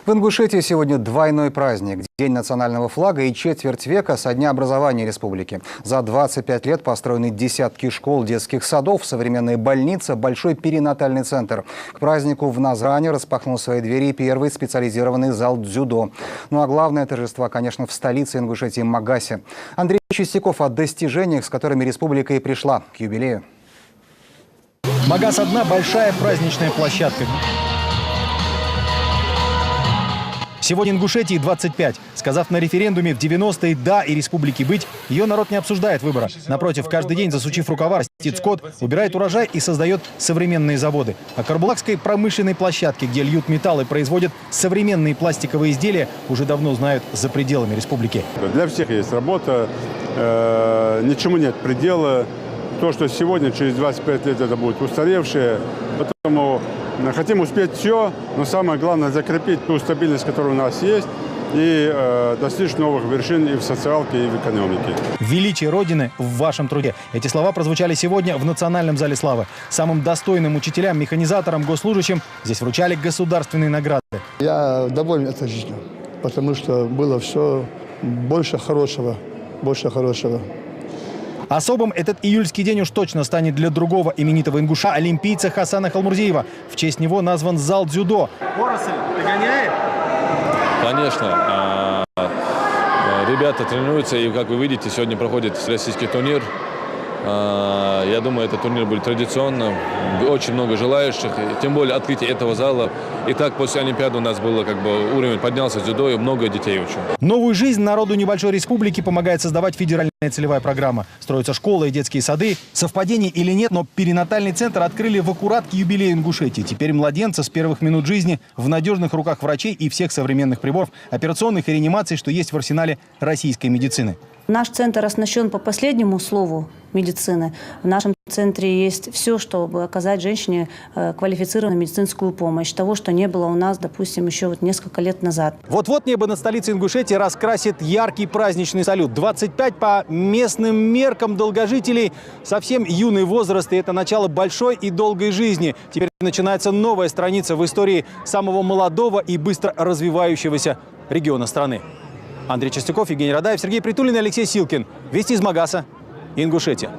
В Ингушетии сегодня двойной праздник – День национального флага и четверть века со дня образования республики. За 25 лет построены десятки школ, детских садов, современная больница, большой перинатальный центр. К празднику в Назране распахнул свои двери первый специализированный зал дзюдо. Ну а главное торжество, конечно, в столице Ингушетии Магасе. Андрей Чистяков о достижениях, с которыми республика и пришла к юбилею. Магас – одна большая праздничная площадка. Сегодня Ингушетии 25. Сказав на референдуме в 90-е «да» и республике быть, ее народ не обсуждает выбора. Напротив, каждый день, засучив рукава, растит скот, убирает урожай и создает современные заводы. О Карбулакской промышленной площадке, где льют металл и производят современные пластиковые изделия, уже давно знают за пределами республики. Для всех есть работа, ничему нет предела. То, что сегодня, через 25 лет, это будет устаревшее. Поэтому хотим успеть все, но самое главное закрепить ту стабильность, которая у нас есть, и достичь новых вершин и в социалке, и в экономике. Величие Родины в вашем труде. Эти слова прозвучали сегодня в Национальном зале славы. Самым достойным учителям, механизаторам, госслужащим здесь вручали государственные награды. Я доволен этой жизнью, потому что было все больше хорошего, больше хорошего. Особым этот июльский день уж точно станет для другого именитого ингуша, олимпийца Хасана Халмурзиева. В честь него назван зал дзюдо. Поросль догоняет? Конечно. Ребята тренируются, и, как вы видите, сегодня проходит российский турнир. Я думаю, этот турнир будет традиционным. Очень много желающих, тем более открытие этого зала. И так после Олимпиады у нас было уровень поднялся дзюдо, и много детей очень. Новую жизнь народу небольшой республики помогает создавать федеральная целевая программа. Строятся школы и детские сады. Совпадение или нет, но перинатальный центр открыли в аккурат к юбилею Ингушетии. Теперь младенцы с первых минут жизни в надежных руках врачей и всех современных приборов, операционных и реанимаций, что есть в арсенале российской медицины. Наш центр оснащен по последнему слову медицины. В нашем центре есть все, чтобы оказать женщине квалифицированную медицинскую помощь. Того, что не было у нас, допустим, еще несколько лет назад. Вот-вот небо над столицей Ингушетии раскрасит яркий праздничный салют. 25 по местным меркам долгожителей совсем юный возраст, и это начало большой и долгой жизни. Теперь начинается новая страница в истории самого молодого и быстро развивающегося региона страны. Андрей Чистяков, Евгений Радаев, Сергей Притулин и Алексей Силкин. Вести из Магаса, Ингушетия.